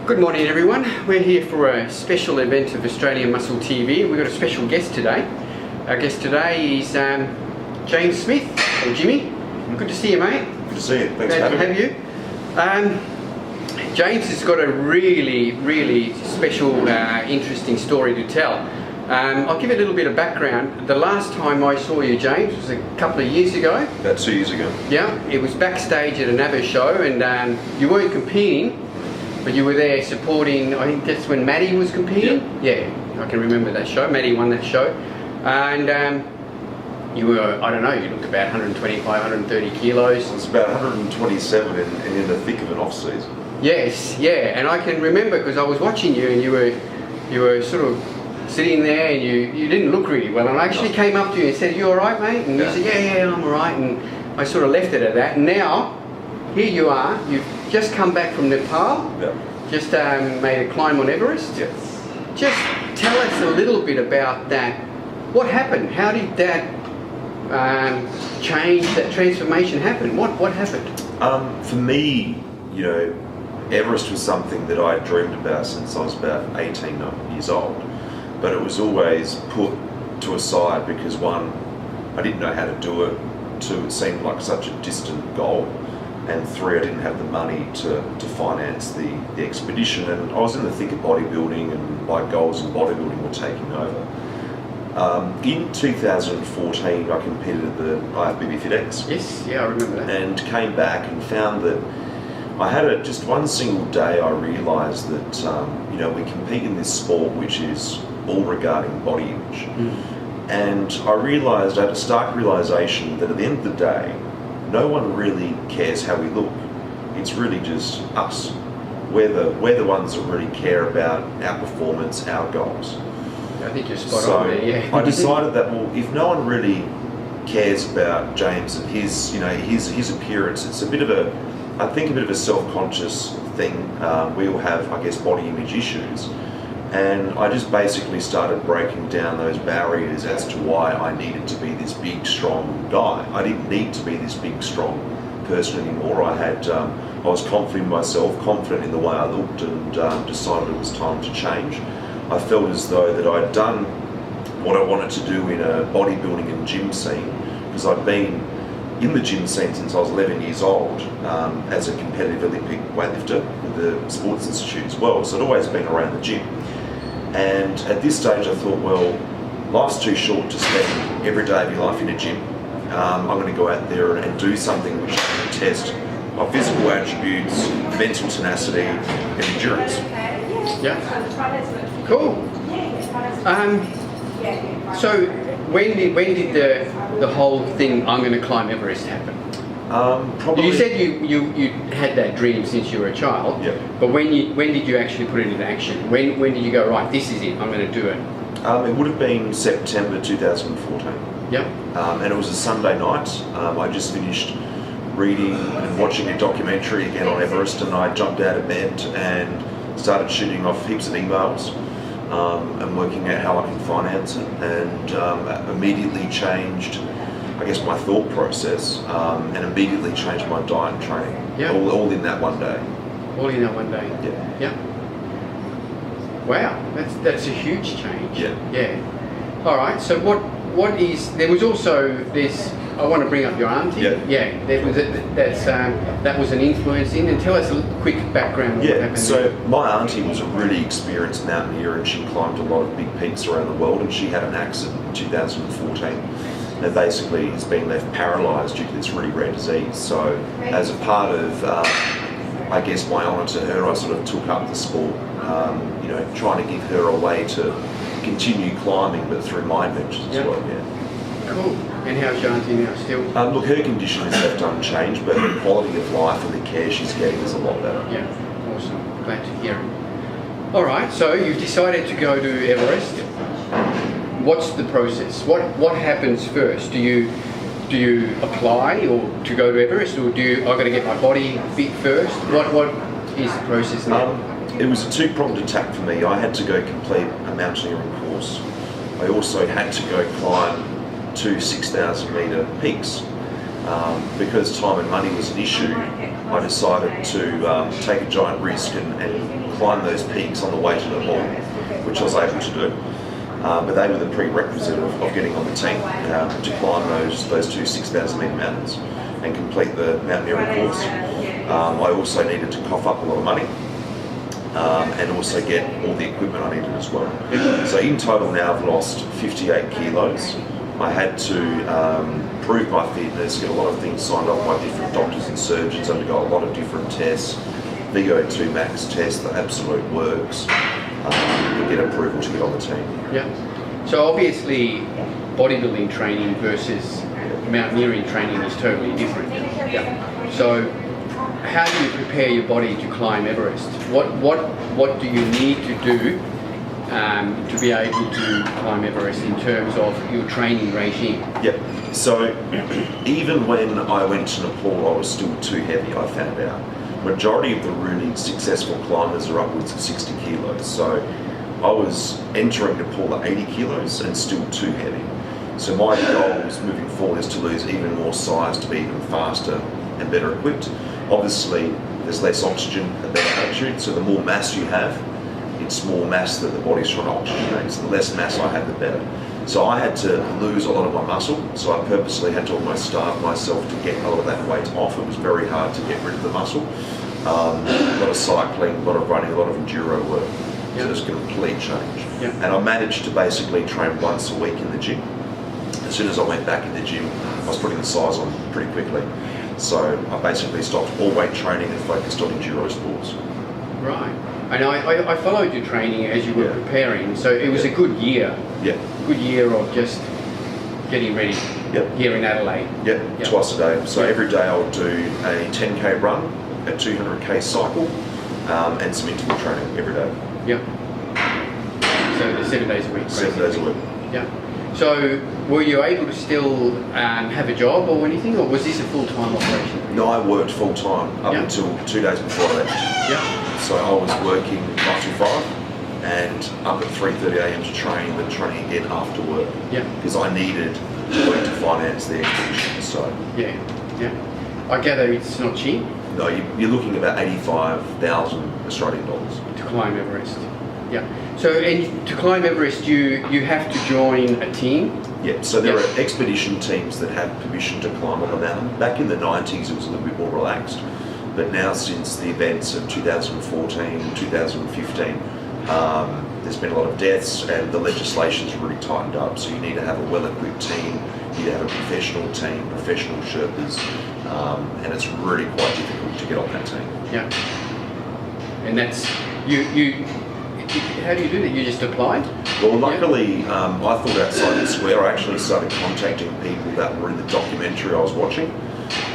Good morning everyone. We're here for a special event of Australian Muscle TV. We've got a special guest today. Our guest today is James Smith, or Jimmy. Good to see you, mate. Good to see you. Thanks Glad for to have you. James has got a really special, interesting story to tell. I'll give you a little bit of background. The last time I saw you, James, was a couple of years ago. About 2 years ago. Yeah, it was backstage at an Everest show, and you weren't competing, but you were there supporting. I think that's when Maddie was competing. Yep. Yeah, I can remember that show. Maddie won that show, and you were, I don't know, you looked about 125, 130 kilos. It's about 127 in the thick of an off season. Yes, yeah, and I can remember because I was watching you, and you were sort of sitting there, and you didn't look really well. And I actually came up to you and said, "You all right, mate?" And you said, "Yeah, I'm all right." And I sort of left it at that. And now, here you are. You've just come back from Nepal. Yep. Just made a climb on Everest. Yes. Just tell us a little bit about that. What happened? How did that change, that transformation happen? What happened? For me, you know, Everest was something that I had dreamed about since I was about 18 years old. But it was always put to a side because one, I didn't know how to do it. Two, it seemed like such a distant goal. And three, I didn't have the money to finance the expedition. And I was in the thick of bodybuilding, and my goals in bodybuilding were taking over. In 2014, I competed at the IFBB FitX. Yes, yeah, I remember that. And came back and found that I had just one single day I realised that, you know, we compete in this sport which is all regarding body image. And I realised, I had a stark realisation that at the end of the day, no one really cares how we look. It's really just us. We're the ones that really care about our performance, our goals. I think you're spot on there, yeah. I decided that, well, if no one really cares about James and his appearance, it's a bit of a self-conscious thing. We all have, I guess, body image issues. And I just basically started breaking down those barriers as to why I needed to be this big, strong guy. I didn't need to be this big, strong person anymore. I was confident in myself, confident in the way I looked, and decided it was time to change. I felt as though that I'd done what I wanted to do in a bodybuilding and gym scene, because I'd been in the gym scene since I was 11 years old as a competitive Olympic weightlifter with the Sports Institute as well, so I'd always been around the gym. And at this stage I thought, well, life's too short to spend every day of your life in a gym. I'm going to go out there and do something which is going to test my physical attributes, mental tenacity and endurance. Yeah. Cool. So when did the whole thing, I'm going to climb Everest, happen? Probably. You said you had that dream since you were a child. Yeah. But when did you actually put it into action? When did you go, right, this is it, I'm going to do it? It would have been September 2014. Yep. And it was a Sunday night. I just finished reading and watching a documentary again on Everest, and I jumped out of bed and started shooting off heaps of emails and working out how I can finance it, and immediately changed, I guess, my thought process, and immediately changed my diet and training. Yeah. All in that one day. All in that one day. Yeah. Yeah. Wow, that's a huge change. Yeah. Yeah. All right. So what is? There was also this. I want to bring up your auntie. Yeah. Yeah. That was an influence in. And tell us a quick background. Of what happened So there. my auntie was a really experienced mountaineer, and she climbed a lot of big peaks around the world. And she had an accident in 2014. That basically has been left paralysed due to this really rare disease. So as a part of, I guess, my honour to her, I sort of took up the sport, you know, trying to give her a way to continue climbing, but through my adventures as well. Yeah. Cool. And how's your auntie now? Still? Look, her condition is left unchanged, but her quality of life and the care she's getting is a lot better. Yeah. Awesome. Glad to hear it. All right. So you've decided to go to Everest. What's the process? What happens first? Do you apply or to go to Everest, or I've got to get my body fit first? What is the process now? It was a two-pronged attack for me. I had to go complete a mountaineering course. I also had to go climb 2 6,000 metre peaks. Because time and money was an issue, I decided to take a giant risk and climb those peaks on the way to Nepal, which I was able to do. But they were the prerequisite of getting on the team to climb those two 6,000 metre mountains and complete the mountaineering course. I also needed to cough up a lot of money and also get all the equipment I needed as well. So in total now I've lost 58 kilos. I had to prove my fitness, get a lot of things signed off by different doctors and surgeons, undergo a lot of different tests, VO2 max test, the absolute works, to get approval to get on the team. Yeah. So obviously bodybuilding training versus mountaineering training is totally different. Yeah. So how do you prepare your body to climb Everest? What do you need to do to be able to climb Everest in terms of your training regime? Yep. So even when I went to Nepal, I was still too heavy, I found out. Majority of the really successful climbers are upwards of 60 kilos. So I was entering Nepal at 80 kilos and still too heavy. So my goal was moving forward is to lose even more size to be even faster and better equipped. Obviously, there's less oxygen at better altitude, so the more mass you have, it's more mass that the body's trying to oxygenate. So the less mass I have, the better. So I had to lose a lot of my muscle, so I purposely had to almost starve myself to get a lot of that weight off. It was very hard to get rid of the muscle. A lot of cycling, a lot of running, a lot of enduro work. So it's a complete change. Yep. And I managed to basically train once a week in the gym. As soon as I went back in the gym, I was putting the size on pretty quickly. So I basically stopped all weight training and focused on enduro sports. Right. And I followed your training as you were preparing, so it was a good year. Yeah. Good year of just getting ready here in Adelaide. Yeah, twice a day. So every day I'll do a 10k run, a 200k cycle, and some interval training every day. Yeah. So the 7 days a week. 7 days a week. Yeah. So were you able to still have a job or anything, or was this a full-time operation? No, I worked full-time up until 2 days before I left. Yeah. So I was working 9 to 5 and up at 3:30 a.m. to train, then training again after work. Yeah. Because I needed work to finance the expedition. So yeah. I gather it's not cheap. No, you're looking about 85,000 Australian dollars to climb Everest. Yeah. So, and to climb Everest, you have to join a team. Yeah. So there are expedition teams that have permission to climb on the mountain. Back in the 90s, it was a little bit more relaxed, but now since the events of 2014, 2015, there's been a lot of deaths, and the legislation's really tightened up. So you need to have a well-equipped team. You need to have a professional team, professional Sherpas, and it's really quite difficult to get on that team. Yeah. And that's you. How do you do that? You just applied? Well, luckily, I thought outside the square. I actually started contacting people that were in the documentary I was watching,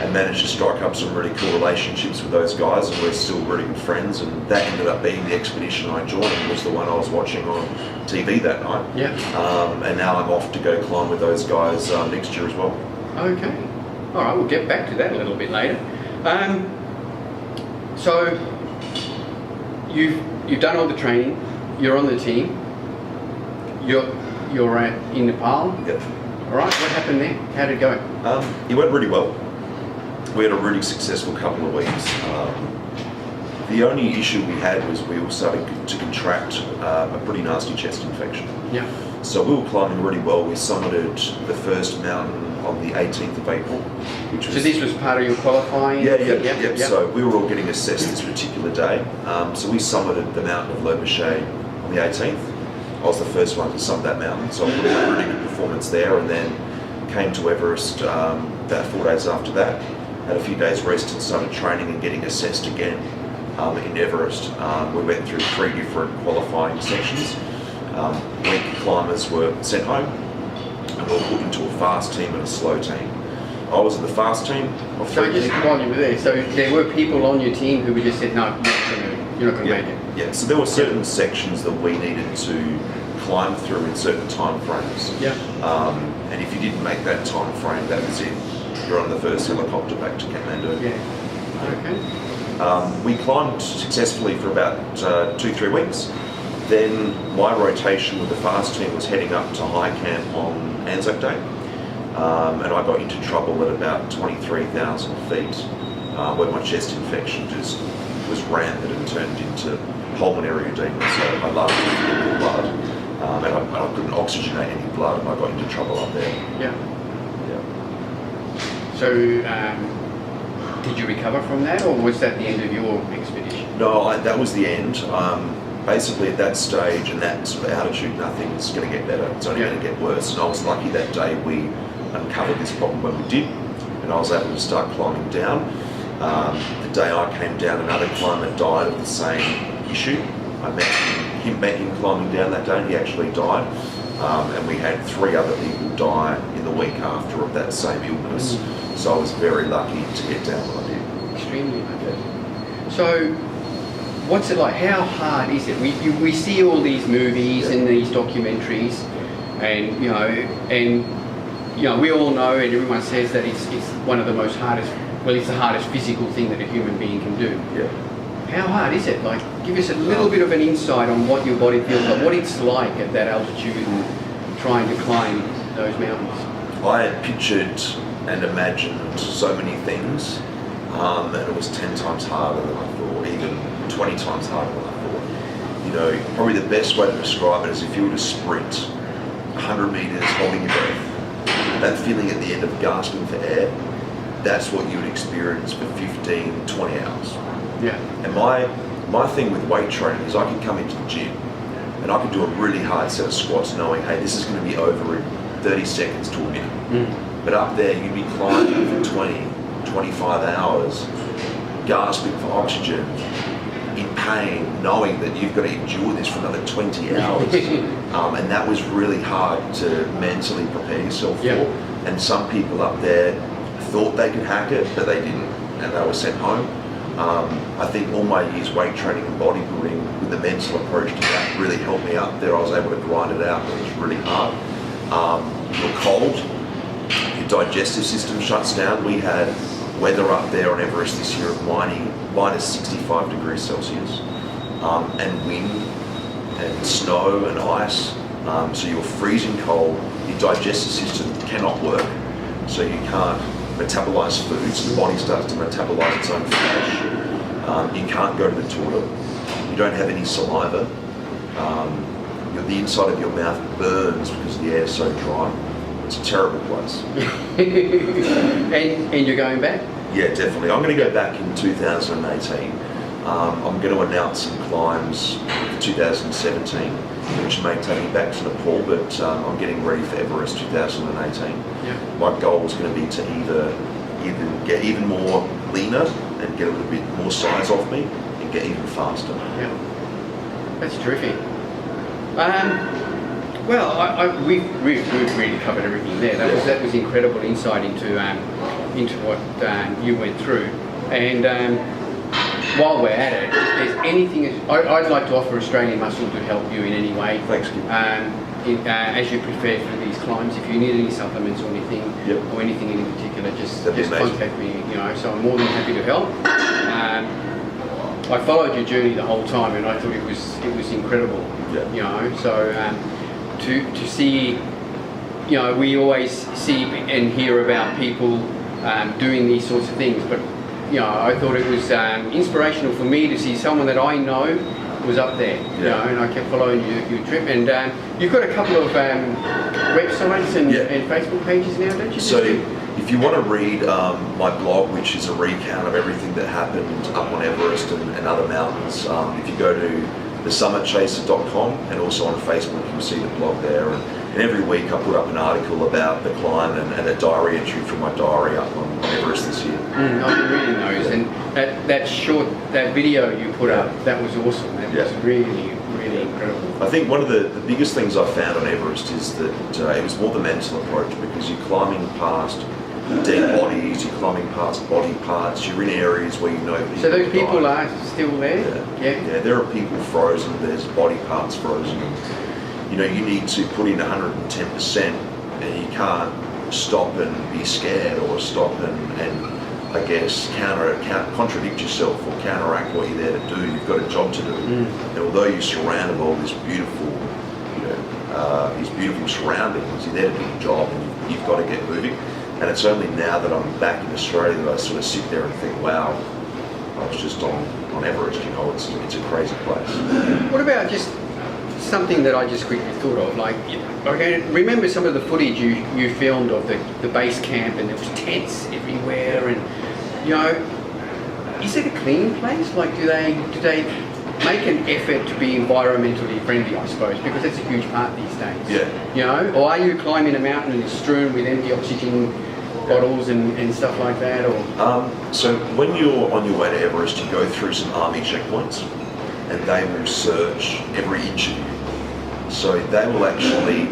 and managed to strike up some really cool relationships with those guys, and we're still really good friends. And that ended up being the expedition I joined, and was the one I was watching on TV that night. Yeah. And now I'm off to go climb with those guys next year as well. Okay. All right. We'll get back to that a little bit later. So you've done all the training. You're on the team. You're in Nepal. Yep. All right. What happened there? How did it go? It went really well. We had a really successful couple of weeks. The only issue we had was we all started to contract a pretty nasty chest infection. Yeah. So we were climbing really well. We summited the first mountain on the 18th of April, which was... So this was part of your qualifying? Yeah. So we were all getting assessed this particular day. So we summited the mountain of Lobuche on the 18th. I was the first one to summit that mountain, so I put in a really good performance there, and then came to Everest about 4 days after that. Had a few days rest and started training and getting assessed again in Everest. We went through 3 different qualifying sections. Weak climbers were sent home, and we were put into a fast team and a slow team. I was in the fast team. So just while you were there, so there were people on your team who just said, no, you're not going to make it. Yeah, so there were certain sections that we needed to climb through in certain time frames. Yeah. And if you didn't make that time frame, that was it. You're on the first helicopter back to Kathmandu. Yeah. Okay. We climbed successfully for about 2-3 weeks. Then my rotation with the fast team was heading up to high camp on Anzac Day. And I got into trouble at about 23,000 feet. where my chest infection just was rampant and turned into pulmonary edema. So I loved the blood, and I couldn't oxygenate any blood, and I got into trouble up there. Yeah. Yeah. So, did you recover from that, or was that the end of your expedition? No, that was the end. Basically, at that stage and that sort of altitude, nothing's going to get better. It's only going to get worse. And I was lucky that day we uncovered this problem when we did, and I was able to start climbing down. The day I came down, another climber died of the same issue. I met him climbing down that day, and he actually died. And we had 3 other people die in the week after of that same illness. So I was very lucky to get down when I did. Extremely lucky. So, what's it like? How hard is it? We see all these movies and these documentaries, and we all know, and everyone says that it's one of the most hardest. Well, it's the hardest physical thing that a human being can do. Yeah. How hard is it? Like, give us a little bit of an insight on what your body feels like, what it's like at that altitude and trying to climb those mountains. I had pictured and imagined so many things, and it was 10 times harder than I thought, even 20 times harder than I thought. Probably the best way to describe it is if you were to sprint 100 meters holding your breath, that feeling at the end of gasping for air, that's what you would experience for 15, 20 hours. Yeah. And my thing with weight training is I can come into the gym and I can do a really hard set of squats knowing, hey, this is going to be over in 30 seconds to a minute. But up there, you'd be climbing for 20, 25 hours, gasping for oxygen, in pain, knowing that you've got to endure this for another 20 hours. And that was really hard to mentally prepare yourself for. And some people up there thought they could hack it, but they didn't, and they were sent home. I think all my years weight training and bodybuilding with the mental approach to that really helped me up there. I was able to grind it out, but it was really hard. You're cold, your digestive system shuts down. We had weather up there on Everest this year of minus 65 degrees Celsius, and wind and snow and ice. So you're freezing cold, your digestive system cannot work, so you can't metabolize foods, the body starts to metabolize its own flesh. You can't go to the toilet, you don't have any saliva, the inside of your mouth burns because the air's so dry. It's a terrible place. And you're going back? Yeah, definitely. I'm going to go back in 2018. I'm going to announce some climbs for 2017, which may take me back to Nepal, but I'm getting ready for Everest 2018. Yeah. My goal is going to be to either get even more leaner and get a little bit more size off me and get even faster. Yeah, that's terrific. Well, we've really covered everything there. That was incredible insight into what you went through. And while we're at it, if there's anything, I'd like to offer Australian Muscle to help you in any way. Thanks, Kim. As you prepare for these climbs, if you need any supplements or anything, or anything in particular, just contact me. So I'm more than happy to help. I followed your journey the whole time, and I thought it was incredible. So to see, we always see and hear about people doing these sorts of things, but I thought it was inspirational for me to see someone that I know was up there. And I kept following your trip, and you've got a couple of websites and Facebook pages now, don't you? So if you want to read my blog, which is a recount of everything that happened up on Everest and other mountains, if you go to thesummitchaser.com, and also on Facebook you'll see the blog there, and every week I put up an article about the climb and a diary entry from my diary up on Everest this year. I've been reading those, and that video you put up, that was awesome. That was really incredible. I think one of the biggest things I found on Everest is that it was more the mental approach, because you're climbing past dead bodies, you're climbing past body parts, you're in areas where people So those people are still there? Yeah, there are people frozen, there's body parts frozen. You need to put in 110%, and you can't stop and be scared, or stop and I guess contradict yourself or counteract what you're there to do. You've got a job to do. And although you're surrounded by all this beautiful, these beautiful surroundings, you're there to do your job, and you've got to get moving. And it's only now that I'm back in Australia that I sort of sit there and think, wow, I was just on Everest, you know, it's a crazy place. What about just something that I just quickly thought of, like, okay, remember some of the footage you filmed of the base camp, and there was tents everywhere, and, you know, is it a clean place? Like, do they make an effort to be environmentally friendly, I suppose, because that's a huge part these days. Yeah. You know, or are you climbing a mountain and it's strewn with empty oxygen bottles and stuff like that, or? So when you're on your way to Everest, you go through some army checkpoints, and they will search every inch of you. So they will actually,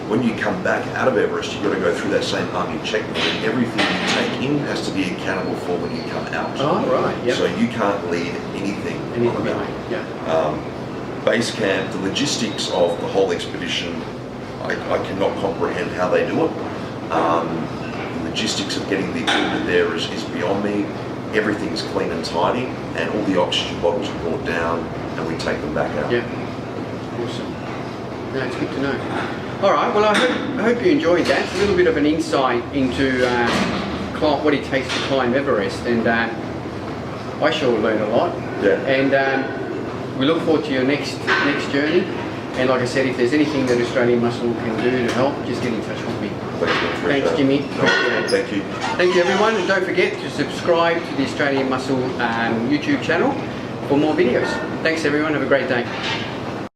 when you come back out of Everest, you've got to go through that same army checkpoint, and everything you take in has to be accountable for when you come out. Oh, right, yeah. So you can't leave anything on the mountain. Yeah. Base camp, the logistics of the whole expedition, I cannot comprehend how they do it. The logistics of getting the equipment there is beyond me. Everything's clean and tidy, and all the oxygen bottles are brought down, and we take them back out. Yeah. Awesome. No, it's good to know. All right. Well, I hope you enjoyed that. It's a little bit of an insight into what it takes to climb Everest, and I sure learned a lot. Yeah. And we look forward to your next journey. And like I said, if there's anything that Australian Muscle can do to help, just get in touch with me. Thanks, Jimmy. Thank you. Thank you, everyone, and don't forget to subscribe to the Australian Muscle YouTube channel for more videos. Thanks, everyone. Have a great day.